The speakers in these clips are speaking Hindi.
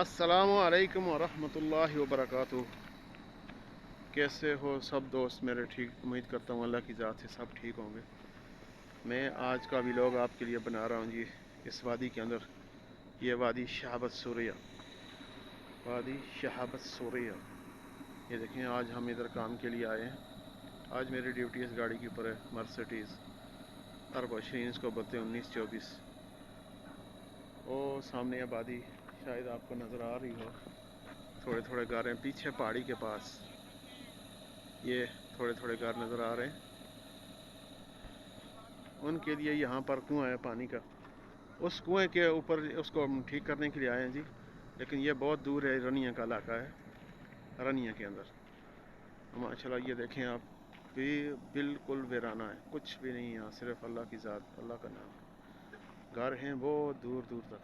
अस्सलामु अलैकुम वरहमतुल्लाहि वबरकातुहू। कैसे हो सब दोस्त मेरे? ठीक, उम्मीद करता हूँ अल्लाह की ज़ात से सब ठीक होंगे। मैं आज का व्लॉग आपके लिए बना रहा हूँ जी इस वादी के अंदर। ये वादी शहाबत सूरिया, वादी शहाबत सूरिया। ये देखें, आज हम इधर काम के लिए आए हैं। आज मेरी ड्यूटी इस गाड़ी के ऊपर है, मर्सिडीज़ अरबशीन, इसको बोलते हैं 1924। वो सामने आबादी शायद आपको नज़र आ रही हो, थोड़े थोड़े घर हैं पीछे पहाड़ी के पास। ये थोड़े थोड़े घर नज़र आ रहे हैं। उनके लिए यहाँ पर कुआं है पानी का, उस कुएं के ऊपर उसको हम ठीक करने के लिए आए हैं जी। लेकिन ये बहुत दूर है, रनिया का इलाका है, रनिया के अंदर। माशाल्लाह ये देखें आप, भी बिल्कुल वीराना है, कुछ भी नहीं यहाँ, सिर्फ अल्लाह की ज़ात, अल्लाह का नाम। घर हैं बहुत दूर दूर तक।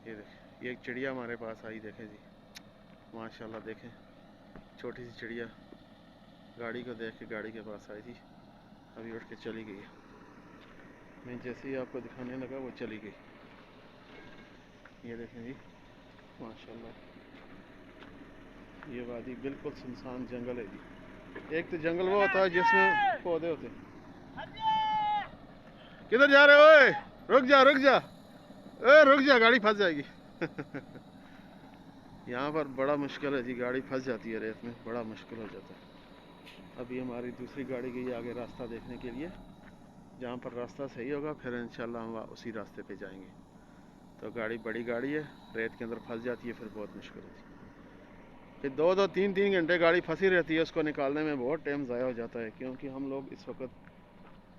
ये देखें, ये एक चिड़िया हमारे पास आई, देखें जी माशाल्लाह। देखें छोटी सी चिड़िया गाड़ी को देख के गाड़ी के पास आई थी, अभी उठ के चली गई है। मैं जैसे ही आपको दिखाने लगा वो चली गई। ये देखें जी माशाल्लाह, ये वादी बिल्कुल सुनसान जंगल है जी। एक तो जंगल वो होता है जिसमें पौधे होते हैं। किधर जा रहे हो? ओए रुक जा रुक जा, रुक जा, गाड़ी फंस जाएगी। यहाँ पर बड़ा मुश्किल है जी, गाड़ी फंस जाती है रेत में, बड़ा मुश्किल हो जाता है। अभी हमारी दूसरी गाड़ी गई आगे रास्ता देखने के लिए, जहाँ पर रास्ता सही होगा फिर इंशाल्लाह हम उसी रास्ते पे जाएंगे। तो गाड़ी बड़ी गाड़ी है, रेत के अंदर फंस जाती है, फिर बहुत मुश्किल होती है। फिर दो दो तीन तीन घंटे गाड़ी फंसी रहती है, उसको निकालने में बहुत टाइम ज़ाया हो जाता है। क्योंकि हम लोग इस वक्त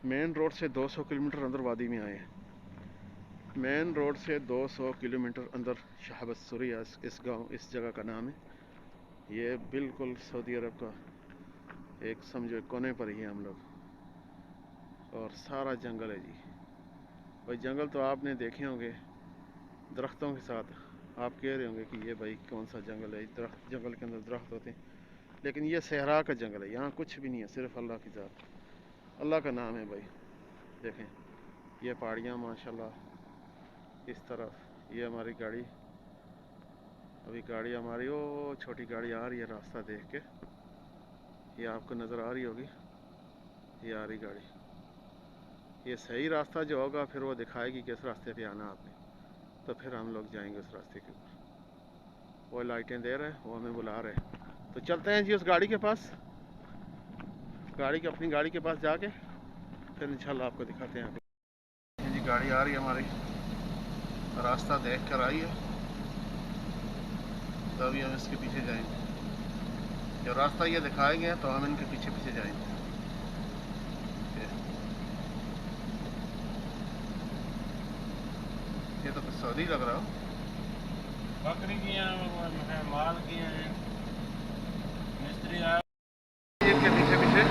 मेन रोड से 200 किलोमीटर अंदर वादी में आए हैं। मेन रोड से 200 किलोमीटर अंदर शहाबत सूरिया इस गांव, इस जगह का नाम है। ये बिल्कुल सऊदी अरब का एक समझो कोने पर ही है हम लोग, और सारा जंगल है जी। भाई जंगल तो आपने देखे होंगे दरख्तों के साथ, आप कह रहे होंगे कि ये भाई कौन सा जंगल है, दरख्त, जंगल के अंदर दरख्त होते हैं। लेकिन ये सहरा का जंगल है, यहाँ कुछ भी नहीं है, सिर्फ अल्लाह की ज़ात, अल्लाह का नाम है भाई। देखें ये पहाड़ियाँ माशाल्लाह इस तरफ। ये हमारी गाड़ी, अभी गाड़ी हमारी वो छोटी गाड़ी आ रही है रास्ता देख के, ये आपको नज़र आ रही होगी, ये आ रही गाड़ी। ये सही रास्ता जो होगा फिर वो दिखाएगी किस रास्ते पे आना आपने, तो फिर हम लोग जाएंगे उस रास्ते के ऊपर। वो लाइटें दे रहे हैं, वो हमें बुला रहे हैं, तो चलते हैं जी उस गाड़ी के पास। अपनी गाड़ी के पास जाके फिर इंशाल्लाह आपको दिखाते हैं। जी गाड़ी आ रही है हमारी, रास्ता देख कर आई है, तो अभी हम इसके पीछे जाएंगे। जब रास्ता ये दिखाएंगे तो हम इनके पीछे पीछे जाएंगे। ये तो सऊदी लग रहा हो। बकरी की माल की मिस्त्री आया। इनके पीछे पीछे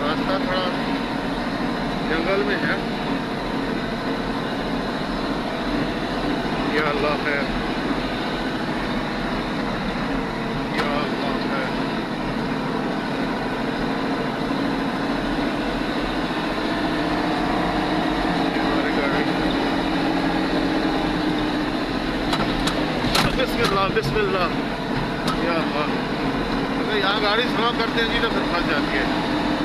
रास्ता थोड़ा जंगल में है। या अल्लाह है, या अल्लाह है। हमारी गाड़ी बिस्मिल्लाह बिस्मिल्लाह, या अल्लाह। अगर यहाँ गाड़ी स्लो करते हैं जी तो फिर फंस जाती है,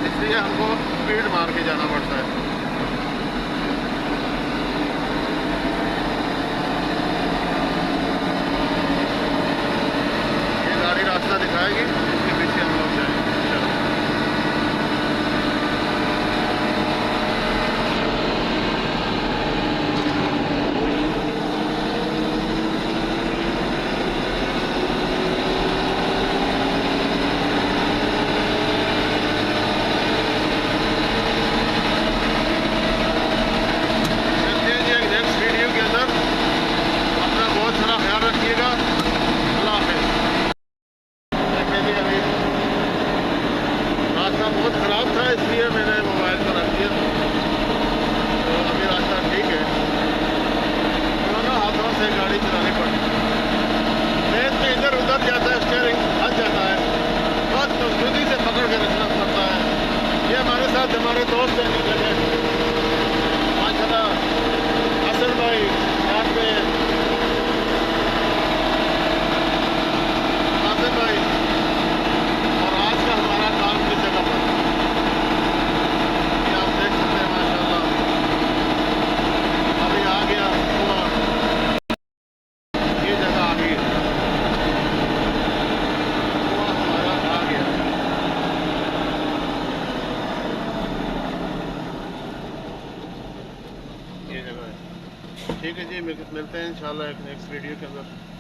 इसलिए हमको स्पीड मार के जाना पड़ता है। ये गाड़ी रास्ता दिखाएगी, इसके पीछे हम लोग जाएंगे। इसलिए मैंने मोबाइल पर रख दिया, तो अभी रास्ता ठीक है। दोनों हाथों से गाड़ी चलानी पड़ती है, रेत में इधर उधर जाता है, स्टीयरिंग फंस जाता है, बहुत मजबूती से पकड़ के रखना पड़ता है। ये हमारे साथ हमारे दोस्त हैं नहीं लगे माशाल्लाह, हसन भाई यहाँ पे ठीक है जी, मिलते हैं इंशाल्लाह एक नेक्स्ट वीडियो के अंदर।